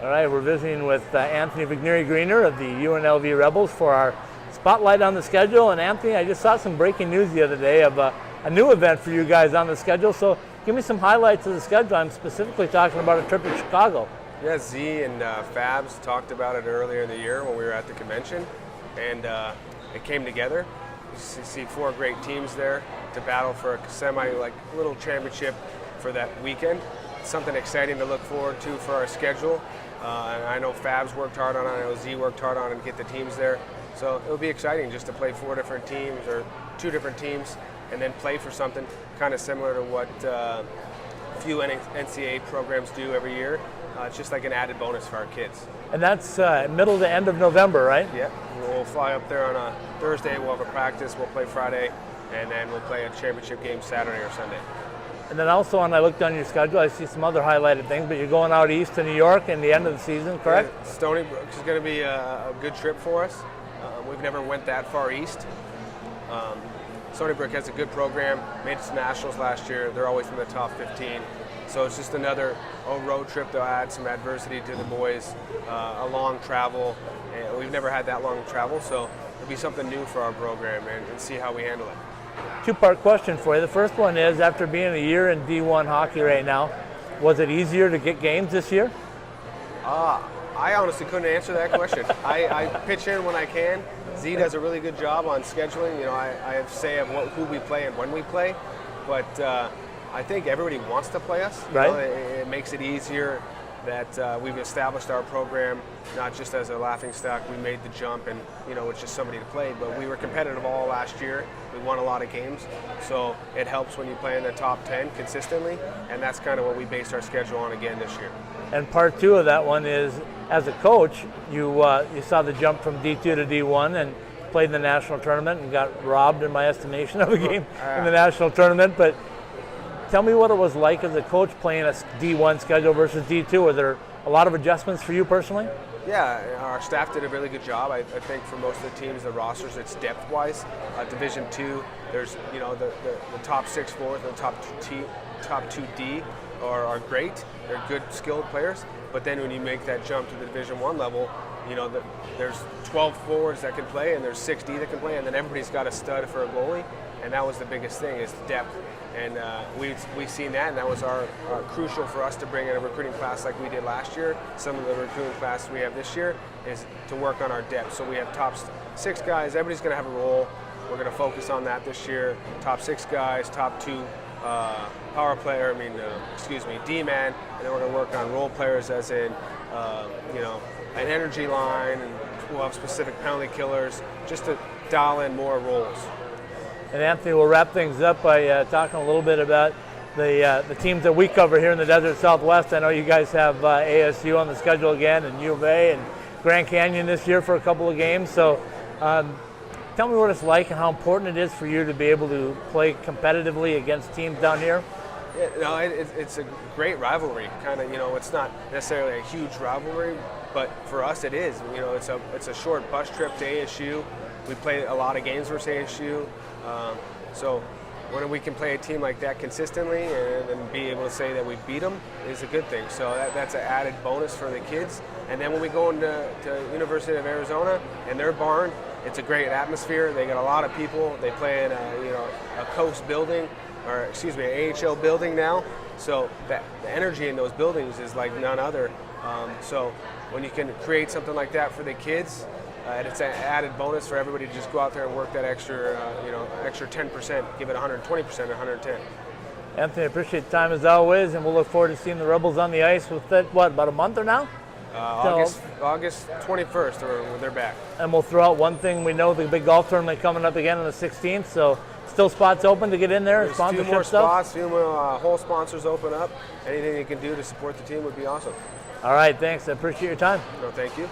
All right, we're visiting with Anthony Vignieri Greener of the UNLV Rebels for our Spotlight on the schedule. And Anthony, I just saw some breaking news the other day of a new event for you guys on the schedule. So give me some highlights of the schedule. I'm specifically talking about a trip to Chicago. Yeah, Z and Fabs talked about it earlier in the year when we were at the convention, and it came together. You see 4 great teams there to battle for a little championship for that weekend. It's something exciting to look forward to for our schedule. And I know Fabs worked hard on it, I know Z worked hard on it to get the teams there. So it'll be exciting just to play 4 different teams or 2 different teams and then play for something kind of similar to what a few NCAA programs do every year. It's just like an added bonus for our kids. And that's middle to end of November, right? Yeah, we'll fly up there on a Thursday, we'll have a practice, we'll play Friday, and then we'll play a championship game Saturday or Sunday. And then also, when I looked on your schedule, I see some other highlighted things, but you're going out east to New York in the end of the season, correct? Yeah, Stony Brook is going to be a good trip for us. We've never went that far east. Stony Brook has a good program, made it to nationals last year. They're always in the top 15. So it's just another road trip to add some adversity to the boys, a long travel. And we've never had that long travel, so it'll be something new for our program and see how we handle it. 2-part question for you. The first one is, after being a year in D1 hockey right now, was it easier to get games this year? I honestly couldn't answer that question. I pitch in when I can. Z does a really good job on scheduling. You know, I have say of who we play and when we play, but I think everybody wants to play us. Right. You know, it makes it easier that we've established our program not just as a laughingstock. We made the jump and, you know, it's just somebody to play, but we were competitive all last year. We won a lot of games, so it helps when you play in the top 10 consistently, and that's kind of what we based our schedule on again this year. And part 2 of that one is, as a coach, you saw the jump from D2 to D1 and played in the national tournament and got robbed, in my estimation, of a game in the national tournament. But tell me what it was like as a coach playing a D1 schedule versus D2. Were there a lot of adjustments for you personally? Yeah, our staff did a really good job. I think for most of the teams, the rosters, it's depth-wise. Division II, there's, you know, the top 6 forwards and the top 2D are great. They're good, skilled players. But then when you make that jump to the Division I level, you know, there's 12 forwards that can play, and there's 6D that can play, and then everybody's got a stud for a goalie. And that was the biggest thing, is depth. And we've seen that, and that was our crucial for us to bring in a recruiting class like we did last year. Some of the recruiting class we have this year is to work on our depth. So we have top 6 guys. Everybody's going to have a role. We're going to focus on that this year. Top 6 guys, top 2 power player. D-man, and then we're going to work on role players, as in, you know, an energy line, and we'll have specific penalty killers, just to dial in more roles. And Anthony, we'll wrap things up by talking a little bit about the teams that we cover here in the Desert Southwest. I know you guys have ASU on the schedule again, and U of A, and Grand Canyon this year for a couple of games. So tell me what it's like and how important it is for you to be able to play competitively against teams down here. Yeah, no, it's a great rivalry. Kind of, you know, it's not necessarily a huge rivalry, but for us it is. You know, it's a short bus trip to ASU. We play a lot of games versus ASU. So when we can play a team like that consistently and be able to say that we beat them is a good thing. So that's an added bonus for the kids. And then when we go into University of Arizona and their barn, it's a great atmosphere. They got a lot of people. They play in a coast building, or excuse me, an AHL building now. So the energy in those buildings is like none other. So when you can create something like that for the kids, and it's an added bonus for everybody to just go out there and work that extra 10%, give it 120%, 110. Anthony, I appreciate the time as always, and we'll look forward to seeing the Rebels on the ice with that, about a month or now? August 21st, they're back. And we'll throw out one thing. We know the big golf tournament coming up again on the 16th, so still spots open to get in there. There's a few more spots, a few more whole sponsors open up. Anything you can do to support the team would be awesome. All right, thanks. I appreciate your time. No, thank you.